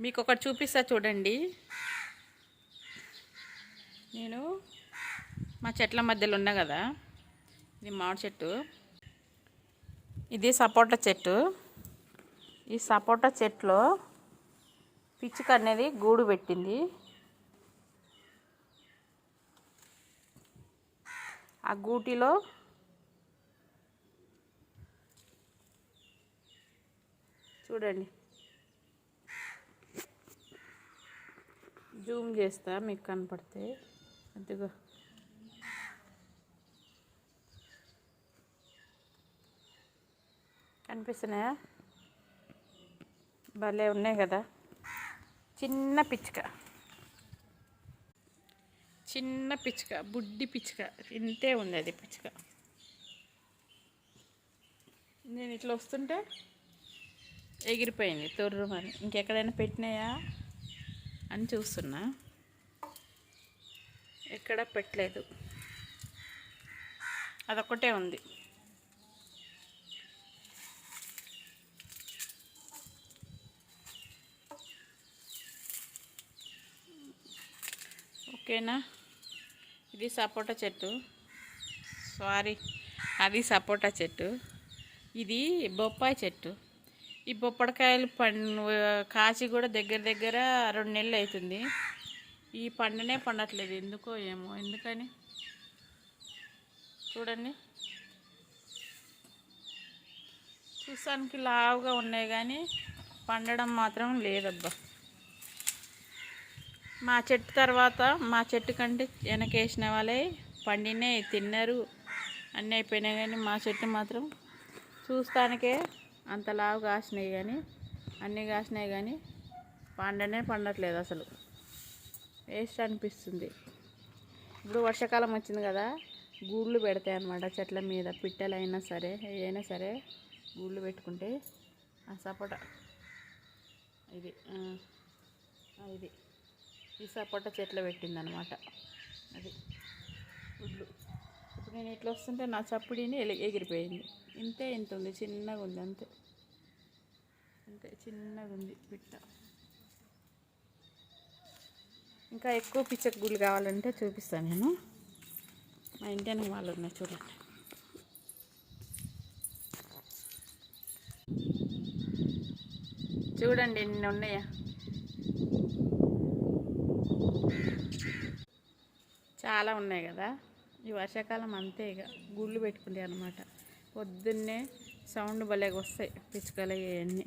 మీకు ఒకటి చూపిస్తా చూడండి. నేను మా చెట్ల మధ్యలో ఉన్నా కదా, ఇది మామిడి చెట్టు, ఇది సపోటా చెట్టు. ఈ సపోటా చెట్టులో పిచ్చుక అనేది గూడు పెట్టింది. ఆ గూటిలో చూడండి, జూమ్ చేస్తా మీకు కనపడితే. అదిగో కనిపిస్తున్నాయా? భలే ఉన్నాయి కదా. చిన్న పిచ్చుక, చిన్న పిచ్చుక, బుడ్డి పిచ్చుక, ఇంతే ఉంది అది పిచ్చుక. నేను ఇట్లా వస్తుంటే ఎగిరిపోయింది తొర్రుమని. ఇంకెక్కడైనా పెట్టినాయా అని చూస్తున్నా, ఎక్కడ పెట్టలేదు, అదొక్కటే ఉంది. ఓకేనా? ఇది సపోటా చెట్టు, సారీ అది సపోటా చెట్టు. ఇది బొప్పాయి చెట్టు. ఈ బొప్పడికాయలు కాచి కూడా దగ్గర దగ్గర 2 నెలలు అవుతుంది. ఈ పండునే పండట్లేదు, ఎందుకో ఏమో. ఎందుకని చూడండి, చూసానికి లావుగా ఉన్నాయి కానీ పండడం మాత్రం లేదబ్బా. మా చెట్టు తర్వాత మా చెట్టు కంటే వెనకేసిన వాళ్ళే పండినాయి, తిన్నారు, అన్నీ అయిపోయినాయి. కానీ మా చెట్టు మాత్రం చూస్తానికే అంత లావు కాసినాయి, కానీ అన్నీ కాసినాయి కానీ పండనే పండట్లేదు. అసలు వేస్ట్ అనిపిస్తుంది. ఇప్పుడు వర్షాకాలం వచ్చింది కదా, గూళ్ళు పెడతాయి అన్నమాట చెట్ల మీద. పిట్టలైనా సరే ఏదైనా సరే గూళ్ళు పెట్టుకుంటే ఆ సపోటా ఇది ఇది ఈ సపోటా చెట్లు పెట్టిందనమాట. అది గుడ్లు. ఇప్పుడు నేను ఇట్లా వస్తుంటే నా చప్పుడిని ఎగిరిపోయింది. ఇంత ఉంది, చిన్నగా ఉంది, అంతే అంతే, చిన్నగా ఉంది పిట్ట. ఇంకా ఎక్కువ పిచ్చక గుళ్ళు కావాలంటే చూపిస్తాను నేను. మా ఇంటి వాళ్ళు ఉన్నాయి చూడండి. చూడండి ఎన్ని ఉన్నాయా. చాలా ఉన్నాయి కదా. ఈ వర్షాకాలం అంతే, ఇక గుళ్ళు పెట్టుకుంటాయి అన్నమాట. పొద్దున్నే సౌండ్ భలేగా వస్తాయి పిచ్చుకలు ఇవన్నీ.